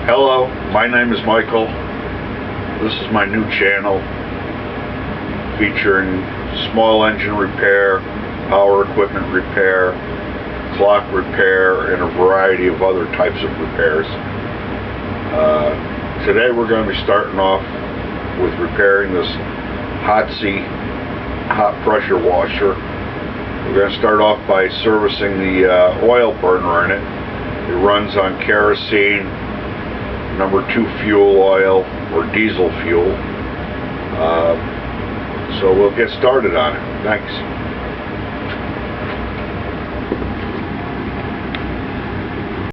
Hello, my name is Michael. This is my new channel featuring small engine repair, power equipment repair, clock repair, and a variety of other types of repairs. Today we're going to be starting off with repairing this Hotsy hot pressure washer. We're going to start off by servicing the oil burner in it. It runs on kerosene, number 2 fuel oil or diesel fuel. So we'll get started on it. Thanks.